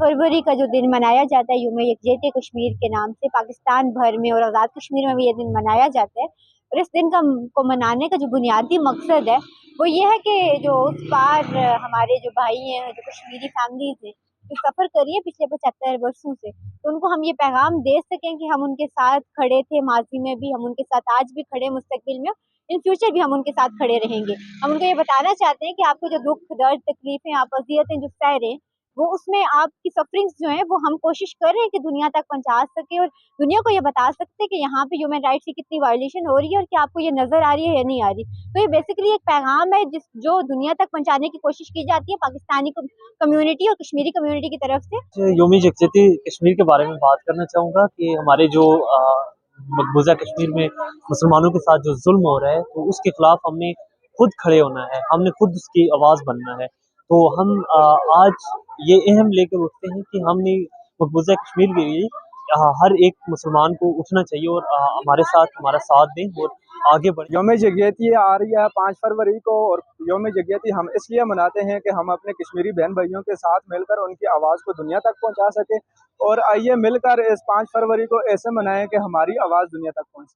फरवरी का जो दिन मनाया जाता है यौम यकजहती कश्मीर के नाम से, पाकिस्तान भर में और आज़ाद कश्मीर में भी ये दिन मनाया जाता है। और इस दिन को मनाने का जो बुनियादी मकसद है वो ये है कि जो उस पार हमारे जो भाई हैं, जो कश्मीरी फैमिलीज़ हैं, जो सफ़र करी है पिछले 75 वर्षों से, तो उनको हम ये पैगाम दे सकें कि हम उनके साथ खड़े थे माजी में भी, हम उनके साथ आज भी खड़े, मुस्तकबिल में, इन फ्यूचर भी हम उनके साथ खड़े रहेंगे। हम उनको ये बताना चाहते हैं कि आपको जो दुख, दर्द, तकलीफें, आप अज़ियतें जो सह रहे हैं, वो उसमें आपकी सफरिंग्स जो हैं वो हम कोशिश कर रहे हैं कि दुनिया तक पहुंचा सके, और दुनिया को ये बता सकते हैं कि यहाँ पे ह्यूमन राइट्स की कितनी वायलेशन हो रही है और कि आपको ये नजर आ रही है या नहीं आ रही। तो ये बेसिकली एक पैगाम है जो दुनिया तक पहुंचाने की कोशिश की जाती है पाकिस्तानी कम्युनिटी और कश्मीरी कम्युनिटी की तरफ से। यौम यकजहती कश्मीर के बारे में बात करना चाहूँगा कि हमारे जो मकबूजा कश्मीर में मुसलमानों के साथ जो जुल्म हो रहा है, तो उसके खिलाफ हमने खुद खड़े होना है, हमने खुद उसकी आवाज़ बनना है। तो हम आज ये अहम लेकर उठते हैं कि हमने मकबूजा कश्मीर के लिए हर एक मुसलमान को उठना चाहिए और हमारा साथ दें और आगे बढ़ें। यौम यकजहती आ रही है 5 फरवरी को, और यौम यकजहती हम इसलिए मनाते हैं कि हम अपने कश्मीरी बहन भाइयों के साथ मिलकर उनकी आवाज़ को दुनिया तक पहुंचा सके। और आइए मिलकर इस 5 फरवरी को ऐसे मनाएं कि हमारी आवाज़ दुनिया तक पहुंचे।